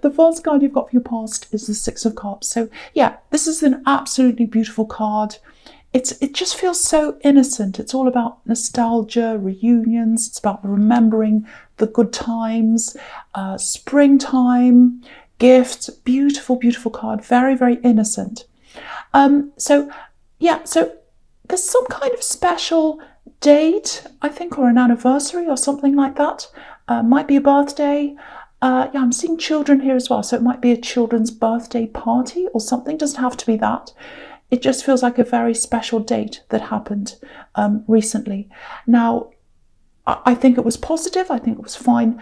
the first card you've got for your past is the Six of Cups. So yeah, this is an absolutely beautiful card. It just feels so innocent. It's all about nostalgia, reunions. It's about remembering the good times, springtime, gifts. Beautiful, beautiful card. Very, very innocent. So there's some kind of special date, I think, or an anniversary or something like that. Might be a birthday. Yeah, I'm seeing children here as well, so it might be a children's birthday party or something. Doesn't have to be that. It just feels like a very special date that happened recently. Now, I think it was positive. I think it was fine.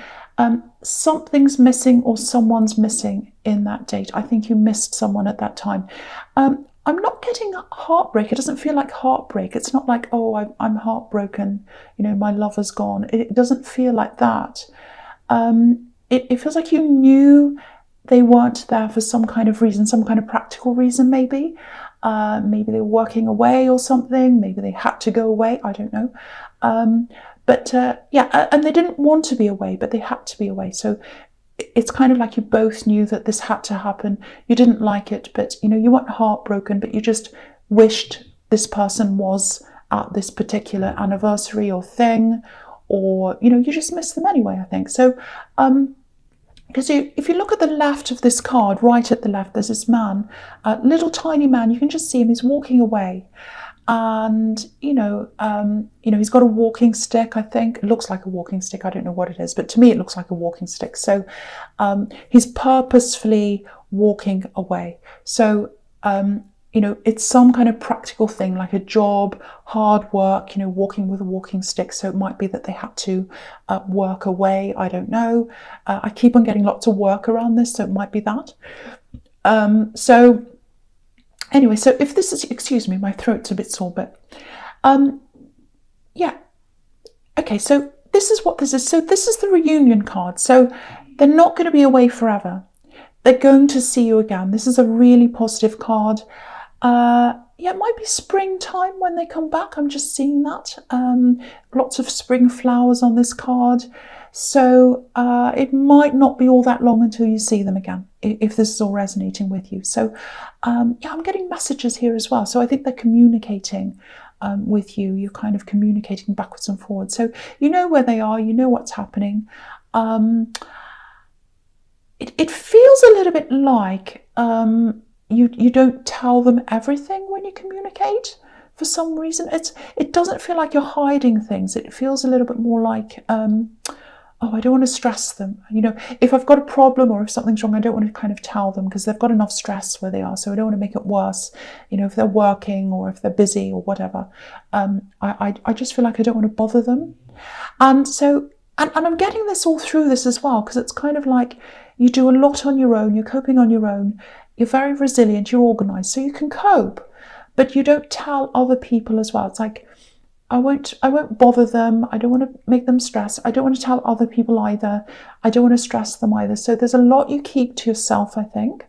Something's missing or someone's missing in that date. I think you missed someone at that time. I'm not getting heartbreak. It doesn't feel like heartbreak. It's not like, oh, I'm heartbroken. You know, my lover's gone. It doesn't feel like that. It feels like you knew they weren't there for some kind of reason, some kind of practical reason maybe. Maybe they were working away or something. Maybe they had to go away. I don't know. Yeah, and they didn't want to be away, but they had to be away. So it's kind of like you both knew that this had to happen. You didn't like it, but you know, you weren't heartbroken, but you just wished this person was at this particular anniversary or thing, or you know, you just missed them anyway, I think. So because if you look at the left of this card, right at the left, there's this man, a little tiny man. You can just see him. He's walking away, and you know, he's got a walking stick. I think it looks like a walking stick. I don't know what it is, but to me, it looks like a walking stick. So he's purposefully walking away. So you know, it's some kind of practical thing, like a job, hard work, you know, walking with a walking stick. So it might be that they had to work away. I don't know. I keep on getting lots of work around this, so it might be that. So anyway, so if this is, excuse me, my throat's a bit sore, but yeah. Okay, so this is what this is. So this is the reunion card. So they're not going to be away forever. They're going to see you again. This is a really positive card. Yeah, it might be springtime when they come back. I'm just seeing that. Lots of spring flowers on this card. So it might not be all that long until you see them again, if this is all resonating with you. So yeah, I'm getting messages here as well. So I think they're communicating with you. You're kind of communicating backwards and forwards. So you know where they are. You know what's happening. It feels a little bit like you don't tell them everything when you communicate for some reason. It doesn't feel like you're hiding things. It feels a little bit more like, oh, I don't want to stress them. You know, if I've got a problem or if something's wrong, I don't want to kind of tell them because they've got enough stress where they are. So I don't want to make it worse. You know, if they're working or if they're busy or whatever, I just feel like I don't want to bother them. And so, and I'm getting this all through this as well, because it's kind of like you do a lot on your own. You're coping on your own. You're very resilient, you're organised, so you can cope, but you don't tell other people as well. It's like, I won't bother them. I don't want to make them stress. I don't want to tell other people either. I don't want to stress them either. So there's a lot you keep to yourself, I think.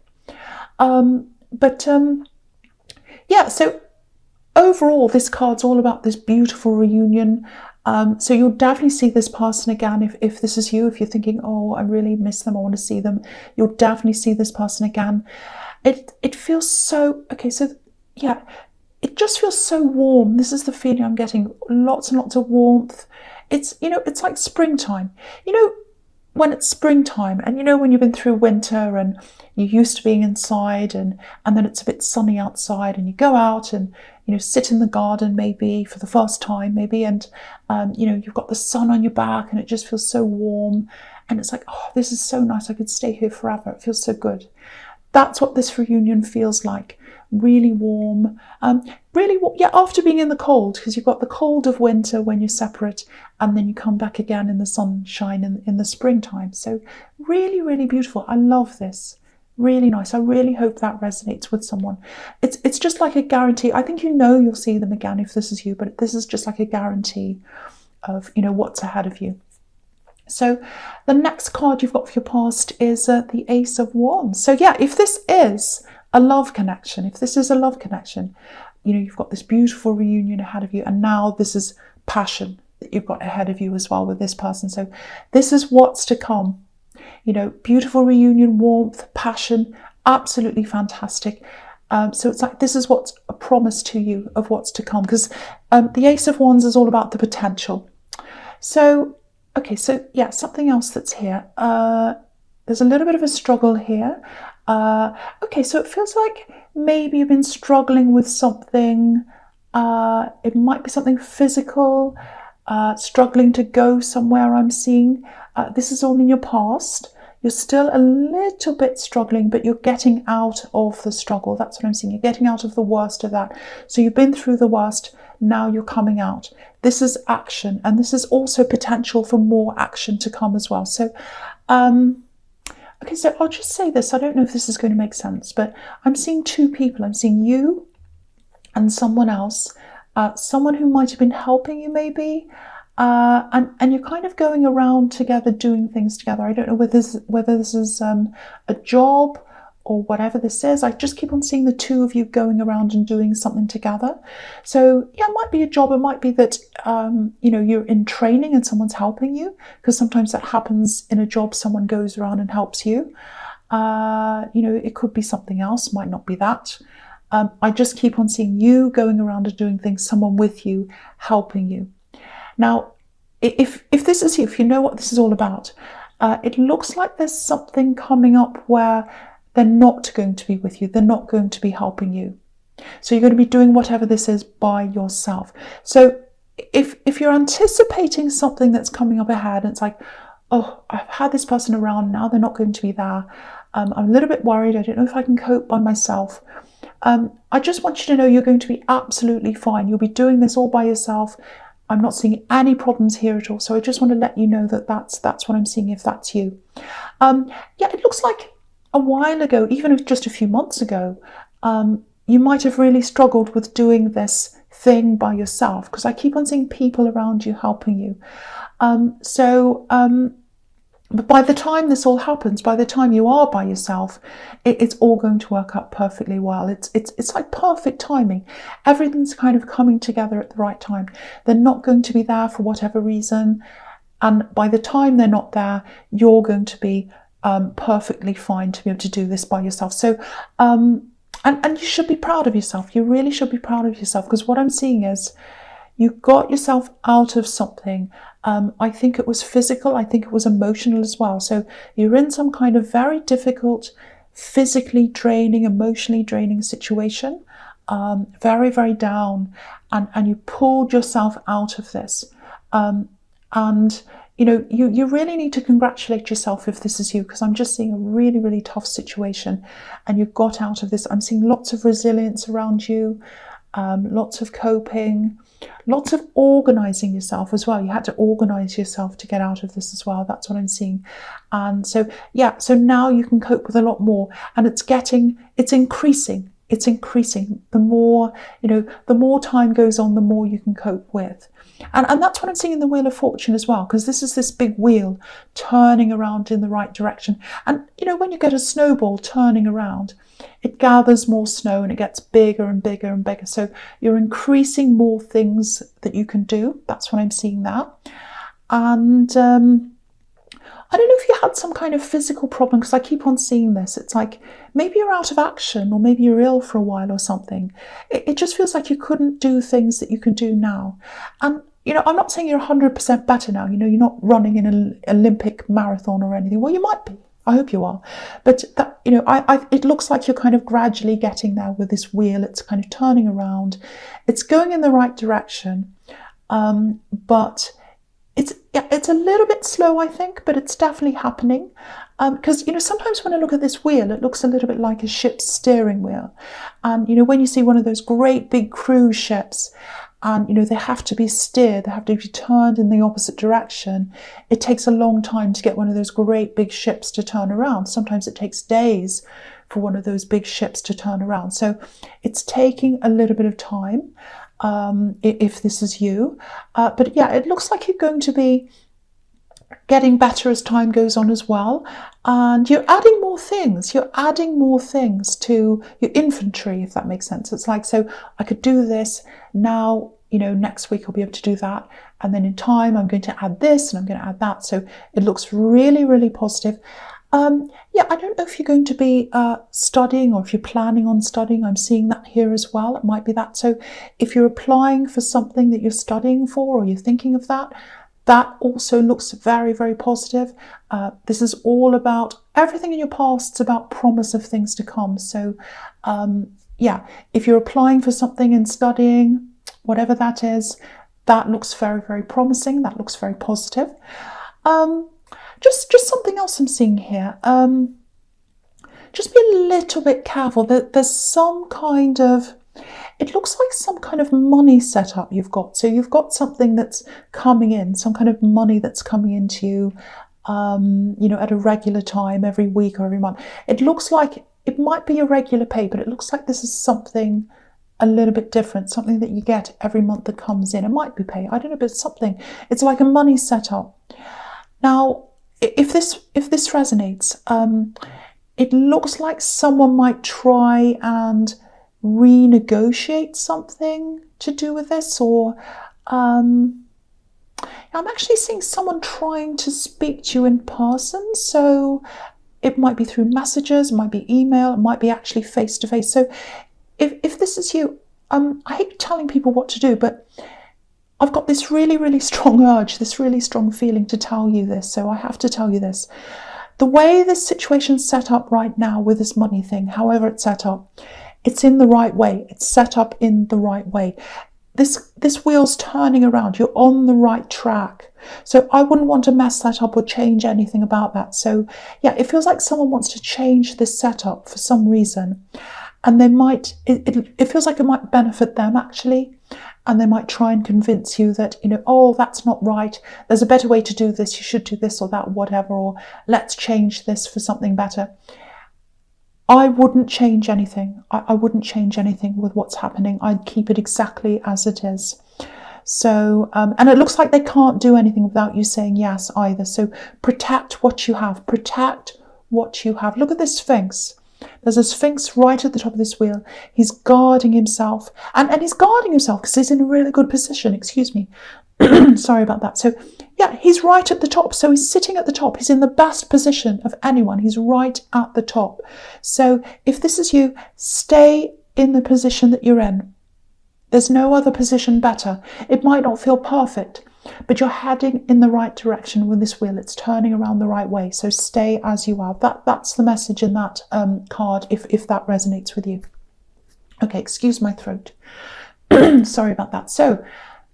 Yeah, so overall, this card's all about this beautiful reunion. So you'll definitely see this person again if this is you. If you're thinking, oh, I really miss them, I want to see them, you'll definitely see this person again. It feels so, okay, so yeah, it just feels so warm. This is the feeling I'm getting, lots and lots of warmth. It's, you know, it's like springtime. You know, when it's springtime and, you know, when you've been through winter and you're used to being inside and then it's a bit sunny outside and you go out and, you know, sit in the garden maybe for the first time maybe, and you know, you've got the sun on your back and it just feels so warm and it's like, oh, this is so nice, I could stay here forever, it feels so good. That's what this reunion feels like. Really warm, really warm, yeah, after being in the cold, because you've got the cold of winter when you're separate and then you come back again in the sunshine in the springtime. So really, really beautiful. I love this. Really nice. I really hope that resonates with someone. It's just like a guarantee. I think you know you'll see them again if this is you, but this is just like a guarantee of, you know, what's ahead of you. So the next card you've got for your past is the Ace of Wands. So yeah, if this is a love connection, if this is a love connection, you know, you've got this beautiful reunion ahead of you, and now this is passion that you've got ahead of you as well with this person. So this is what's to come. You know, beautiful reunion, warmth, passion, absolutely fantastic. So it's like this is what's a promise to you of what's to come, because the Ace of Wands is all about the potential. So, okay, so yeah, something else that's here. There's a little bit of a struggle here. Okay, so it feels like maybe you've been struggling with something. It might be something physical, struggling to go somewhere, I'm seeing. This is all in your past. You're still a little bit struggling, but you're getting out of the struggle. That's what I'm seeing. You're getting out of the worst of that. So you've been through the worst. Now you're coming out. This is action, and this is also potential for more action to come as well. So, okay, so I'll just say this. I don't know if this is going to make sense, but I'm seeing two people. I'm seeing you and someone else, someone who might have been helping you maybe, and you're kind of going around together doing things together. I don't know whether this is a job or whatever this is. I just keep on seeing the two of you going around and doing something together. So yeah, it might be a job. It might be that you know, you're in training and someone's helping you, because sometimes that happens in a job. Someone goes around and helps you. You know, it could be something else. Might not be that. I just keep on seeing you going around and doing things, someone with you, helping you. Now, if this is you, if you know what this is all about, it looks like there's something coming up where they're not going to be with you. They're not going to be helping you. So you're going to be doing whatever this is by yourself. So if you're anticipating something that's coming up ahead, and it's like, oh, I've had this person around, now they're not going to be there. I'm a little bit worried. I don't know if I can cope by myself. I just want you to know you're going to be absolutely fine. You'll be doing this all by yourself. I'm not seeing any problems here at all. So I just want to let you know that that's what I'm seeing, if that's you. Yeah, it looks like a while ago, even if just a few months ago, you might have really struggled with doing this thing by yourself, because I keep on seeing people around you helping you. But by the time this all happens, by the time you are by yourself, it's all going to work out perfectly well. It's like perfect timing. Everything's kind of coming together at the right time. They're not going to be there for whatever reason. And by the time they're not there, you're going to be perfectly fine to be able to do this by yourself. So, and you should be proud of yourself. You really should be proud of yourself, because what I'm seeing is you got yourself out of something. I think it was physical. I think it was emotional as well. So you're in some kind of very difficult, physically draining, emotionally draining situation, very, very down, and you pulled yourself out of this. And you know, you really need to congratulate yourself if this is you, because I'm just seeing a really, really tough situation, and you got out of this. I'm seeing lots of resilience around you, lots of coping, lots of organising yourself as well. You had to organise yourself to get out of this as well. That's what I'm seeing. And so, yeah, so now you can cope with a lot more, and it's increasing. It's increasing. The more, you know, the more time goes on, the more you can cope with. And that's what I'm seeing in the Wheel of Fortune as well, because this is this big wheel turning around in the right direction. And, you know, when you get a snowball turning around, it gathers more snow and it gets bigger and bigger and bigger. So you're increasing more things that you can do. That's what I'm seeing there. And I don't know if you had some kind of physical problem, because I keep on seeing this. It's like maybe you're out of action, or maybe you're ill for a while or something. It just feels like you couldn't do things that you can do now. And, you know, I'm not saying you're 100% better now. You know, you're not running in an Olympic marathon or anything. Well, you might be. I hope you are. But that, you know, it looks like you're kind of gradually getting there with this wheel. It's kind of turning around. It's going in the right direction. But it's a little bit slow, I think, but it's definitely happening. Because, you know, sometimes when I look at this wheel, it looks a little bit like a ship's steering wheel. And, you know, when you see one of those great big cruise ships, and, you know, they have to be steered, they have to be turned in the opposite direction, it takes a long time to get one of those great big ships to turn around. Sometimes it takes days for one of those big ships to turn around. So it's taking a little bit of time, if this is you. But yeah, it looks like you're going to be getting better as time goes on as well. And you're adding more things. You're adding more things to your inventory, if that makes sense. It's like, so I could do this now. you know, next week I'll be able to do that. And then in time, I'm going to add this and I'm going to add that. So it looks really, really positive. Yeah, I don't know if you're going to be studying or if you're planning on studying. I'm seeing that here as well. It might be that. So if you're applying for something that you're studying for or you're thinking of that, that also looks very, very positive. This is all about everything in your past. It's about promise of things to come. So yeah, if you're applying for something and studying, whatever that is, that looks very, very promising. That looks very positive. Just something else I'm seeing here. Just be a little bit careful. There's some kind of, it looks like some kind of money setup you've got. So you've got something that's coming in, some kind of money that's coming into you, you know, at a regular time, every week or every month. It looks like it might be a regular pay, but it looks like this is something a little bit different, something that you get every month that comes in. It might be pay, I don't know, but it's something. It's like a money setup. Now, if this resonates, it looks like someone might try and renegotiate something to do with this, or I'm actually seeing someone trying to speak to you in person. So it might be through messages, it might be email, it might be actually face to face. So if this is you, I hate telling people what to do, but I've got this really, really strong urge, this really strong feeling to tell you this. So I have to tell you this. The way this situation's set up right now with this money thing, however it's set up, it's in the right way. It's set up in the right way. This wheel's turning around. You're on the right track. So I wouldn't want to mess that up or change anything about that. So yeah, it feels like someone wants to change this setup for some reason. And they might, it feels like it might benefit them actually. And they might try and convince you that, you know, oh, that's not right. There's a better way to do this. You should do this or that, whatever, or let's change this for something better. I wouldn't change anything. I wouldn't change anything with what's happening. I'd keep it exactly as it is. So, and it looks like they can't do anything without you saying yes either. So protect what you have. Protect what you have. Look at this Sphinx. There's a Sphinx right at the top of this wheel. He's guarding himself. And he's guarding himself because he's in a really good position. Excuse me. Sorry about that. So yeah, he's right at the top. So he's sitting at the top. He's in the best position of anyone. He's right at the top. So if this is you, stay in the position that you're in. There's no other position better. It might not feel perfect, but you're heading in the right direction with this wheel. It's turning around the right way. So stay as you are. That's the message in that card, if that resonates with you. Okay, excuse my throat. Sorry about that. So,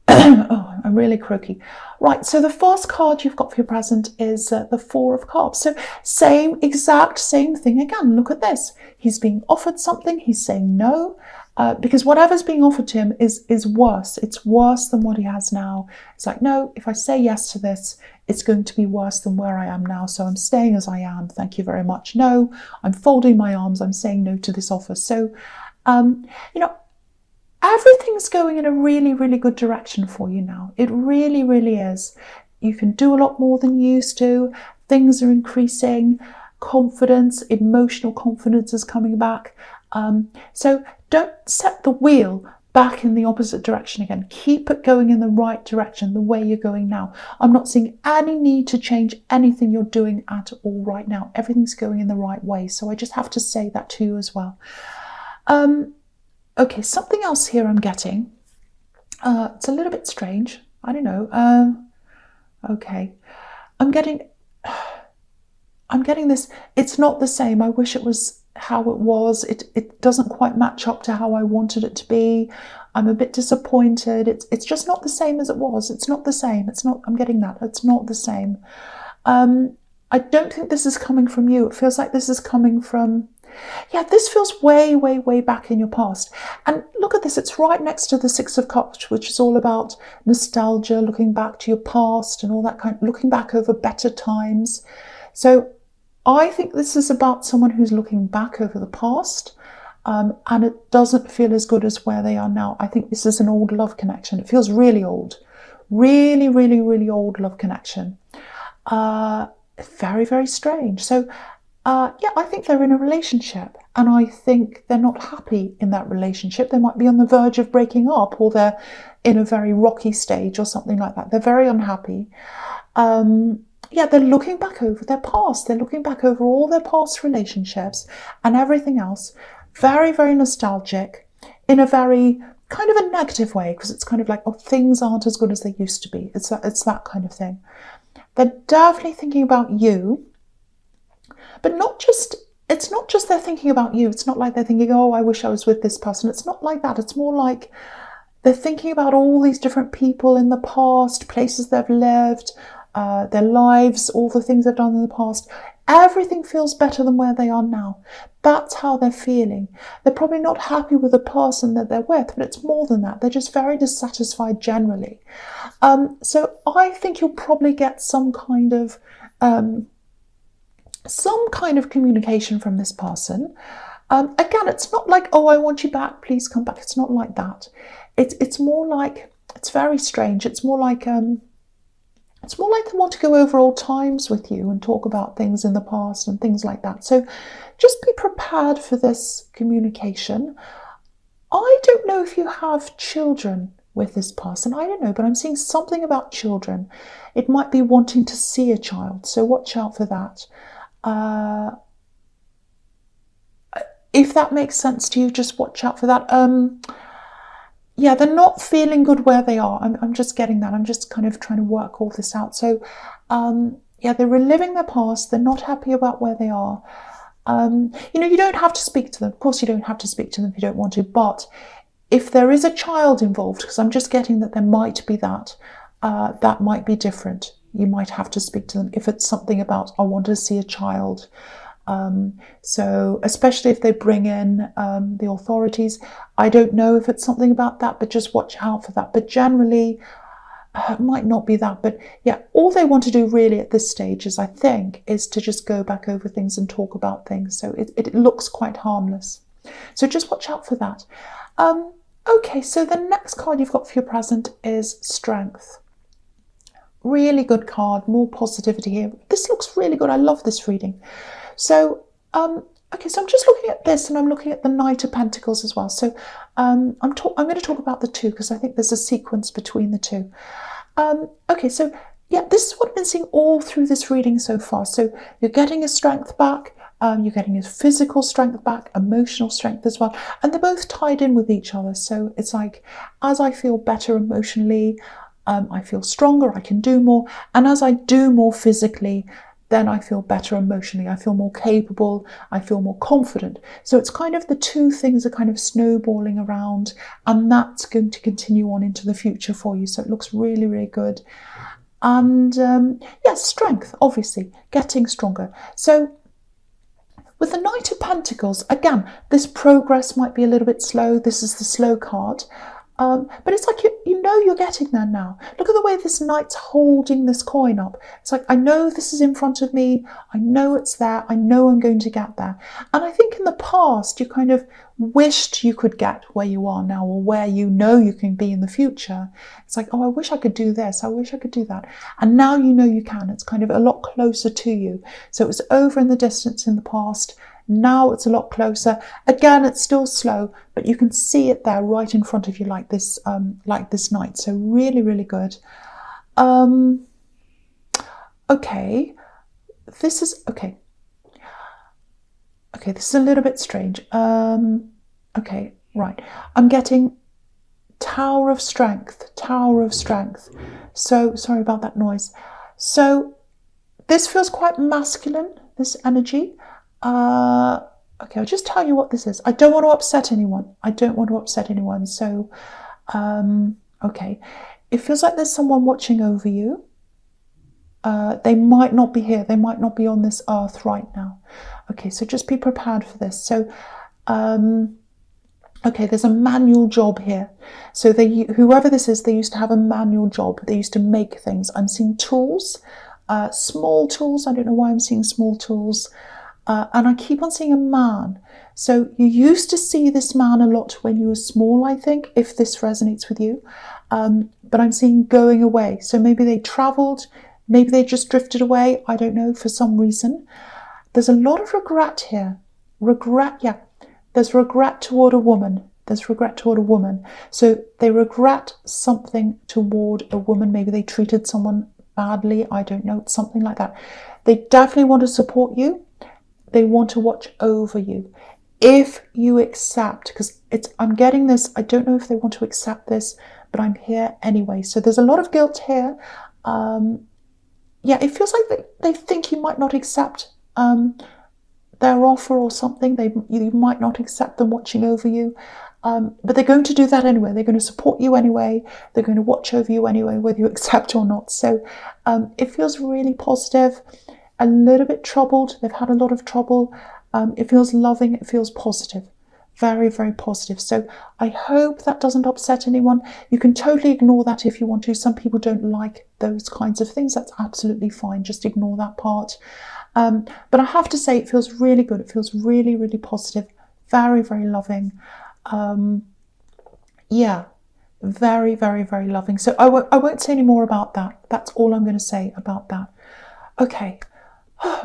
oh, I'm really croaky. Right, so the first card you've got for your present is the Four of Cups. So exact same thing again. Look at this. He's being offered something. He's saying no. Because whatever's being offered to him is worse. It's worse than what he has now. It's like, no, if I say yes to this, it's going to be worse than where I am now. So I'm staying as I am. Thank you very much. No, I'm folding my arms. I'm saying no to this offer. So, you know, everything's going in a really, really good direction for you now. It really, really is. You can do a lot more than you used to. Things are increasing. Confidence, emotional confidence is coming back. So don't set the wheel back in the opposite direction again. Keep it going in the right direction, the way you're going now. I'm not seeing any need to change anything you're doing at all right now. Everything's going in the right way. So I just have to say that to you as well. Okay, something else here I'm getting. It's a little bit strange. I don't know. Okay. I'm getting this. It's not the same. I wish it was how it was. It doesn't quite match up to how I wanted it to be. I'm a bit disappointed. It's just not the same as it was. It's not the same. It's not. I'm getting that. It's not the same. I don't think this is coming from you. It feels like this is coming from. Yeah, this feels way, way, way back in your past. And look at this. It's right next to the Six of Cups, which is all about nostalgia, looking back to your past and all that kind of, looking back over better times. So I think this is about someone who's looking back over the past, and it doesn't feel as good as where they are now. I think this is an old love connection. It feels really old. Really, really, really old love connection. Very, very strange. So Yeah, I think they're in a relationship, and I think they're not happy in that relationship. They might be on the verge of breaking up, or they're in a very rocky stage or something like that. They're very unhappy. Yeah, they're looking back over their past. They're looking back over all their past relationships and everything else. Very, very nostalgic in a very kind of a negative way, because it's kind of like, oh, things aren't as good as they used to be. It's that kind of thing. They're definitely thinking about you, but it's not just they're thinking about you. It's not like they're thinking, oh, I wish I was with this person. It's not like that. It's more like they're thinking about all these different people in the past, places they've lived, their lives, all the things they've done in the past. Everything feels better than where they are now. That's how they're feeling. They're probably not happy with the person that they're with, but it's more than that. They're just very dissatisfied generally. So I think you'll probably get some kind of communication from this person. Again, it's not like, oh, I want you back, please come back. It's not like that. It's more like, it's very strange. It's more like they want to go over old times with you and talk about things in the past and things like that. So just be prepared for this communication. I don't know if you have children with this person. I don't know, but I'm seeing something about children. It might be wanting to see a child, so watch out for that. If that makes sense to you, just watch out for that. Yeah, they're not feeling good where they are. I'm just getting that. I'm just kind of trying to work all this out. So, yeah, they're reliving their past. They're not happy about where they are. You don't have to speak to them. Of course, you don't have to speak to them if you don't want to. But if there is a child involved, because I'm just getting that there might be that, that might be different. You might have to speak to them if it's something about, I want to see a child. So especially if they bring in the authorities, I don't know if it's something about that, but just watch out for that. But generally, it might not be that. But yeah, all they want to do really at this stage is, I think, is to just go back over things and talk about things. So it looks quite harmless. So just watch out for that. Okay, so the next card you've got for your present is Strength. Really good card, more positivity here. This looks really good. I love this reading. So, okay, so I'm just looking at this, and I'm looking at the Knight of Pentacles as well. So I'm going to talk about the two, because I think there's a sequence between the two. Okay, so yeah, this is what I've been seeing all through this reading so far. So you're getting your strength back, you're getting your physical strength back, emotional strength as well, and they're both tied in with each other. So it's like, as I feel better emotionally, I feel stronger, I can do more, and as I do more physically, then I feel better emotionally. I feel more capable. I feel more confident. So it's kind of the two things are kind of snowballing around, and that's going to continue on into the future for you. So it looks really, really good. And yes, strength, obviously, getting stronger. So with the Knight of Pentacles, again, this progress might be a little bit slow. This is the slow card. But it's like you know you're getting there now. Look at the way this knight's holding this coin up. It's like, I know this is in front of me. I know it's there. I know I'm going to get there. And I think in the past, you kind of wished you could get where you are now, or where you know you can be in the future. It's like, oh, I wish I could do this. I wish I could do that. And now you know you can. It's kind of a lot closer to you. So it was over in the distance in the past. Now it's a lot closer. Again, it's still slow, but you can see it there right in front of you, like this knight. So really, really good. Okay, this is okay. Okay, this is a little bit strange. Okay, right. I'm getting Tower of Strength. Tower of Strength. So sorry about that noise. So this feels quite masculine. This energy. Okay, I'll just tell you what this is. I don't want to upset anyone. I don't want to upset anyone. So, okay. It feels like there's someone watching over you. They might not be here. They might not be on this earth right now. Okay, so just be prepared for this. So, okay, there's a manual job here. So whoever this is, they used to have a manual job. They used to make things. I'm seeing tools, small tools. I don't know why I'm seeing small tools. And I keep on seeing a man. So you used to see this man a lot when you were small, I think, if this resonates with you. But I'm seeing going away. So maybe they travelled, maybe they just drifted away, I don't know, for some reason. There's a lot of regret here. Regret, yeah. There's regret toward a woman. There's regret toward a woman. So they regret something toward a woman. Maybe they treated someone badly. I don't know. Something like that. They definitely want to support you. They want to watch over you. If you accept, because I'm getting this, I don't know if they want to accept this, but I'm here anyway. So there's a lot of guilt here. Yeah, it feels like they think you might not accept their offer or something. You might not accept them watching over you. But they're going to do that anyway. They're going to support you anyway. They're going to watch over you anyway, whether you accept or not. So it feels really positive, a little bit troubled. They've had a lot of trouble. It feels loving. It feels positive. Very, very positive. So I hope that doesn't upset anyone. You can totally ignore that if you want to. Some people don't like those kinds of things. That's absolutely fine. Just ignore that part. But I have to say, it feels really good. It feels really, really positive. Very, very loving. Yeah, very, very, very loving. So I won't say any more about that. That's all I'm going to say about that. Okay.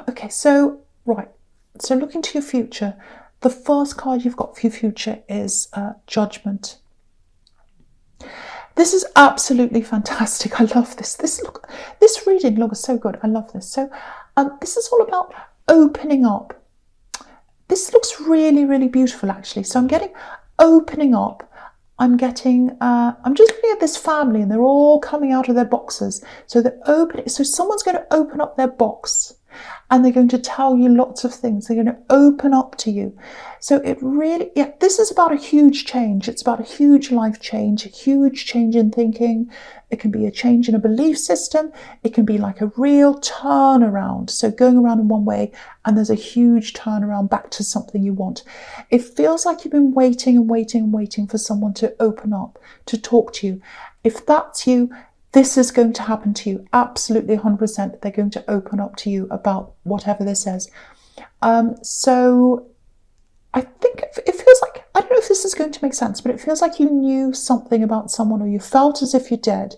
Okay, so, right. So looking to your future, the first card you've got for your future is Judgment. This is absolutely fantastic. I love this. This reading looks so good. I love this. So this is all about opening up. This looks really, really beautiful, actually. So I'm getting opening up. I'm just looking at this family, and they're all coming out of their boxes. So so someone's going to open up their box, and they're going to tell you lots of things. They're going to open up to you. So it really, yeah, this is about a huge change. It's about a huge life change, a huge change in thinking. It can be a change in a belief system. It can be like a real turnaround. So going around in one way, and there's a huge turnaround back to something you want. It feels like you've been waiting and waiting and waiting for someone to open up, to talk to you. If that's you, this is going to happen to you. Absolutely 100%. They're going to open up to you about whatever this is. So I think it feels like, I don't know if this is going to make sense, but it feels like you knew something about someone, or you felt as if you did,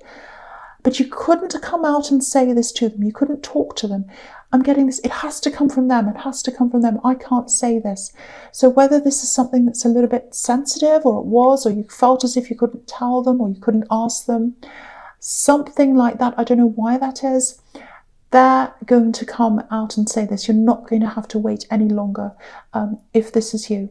but you couldn't come out and say this to them. You couldn't talk to them. I'm getting this. It has to come from them. It has to come from them. I can't say this. So whether this is something that's a little bit sensitive, or it was, or you felt as if you couldn't tell them, or you couldn't ask them, something like that. I don't know why that is. They're going to come out and say this. You're not going to have to wait any longer if this is you.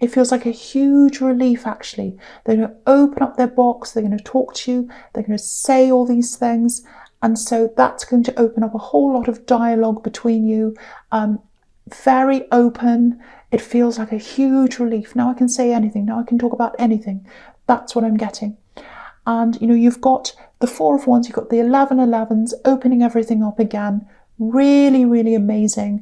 It feels like a huge relief, actually. They're going to open up their box. They're going to talk to you. They're going to say all these things. And so that's going to open up a whole lot of dialogue between you. Very open. It feels like a huge relief. Now I can say anything. Now I can talk about anything. That's what I'm getting. And, you know, you've got the 4 of Wands, you've got the 11 11s, opening everything up again. Really, really amazing.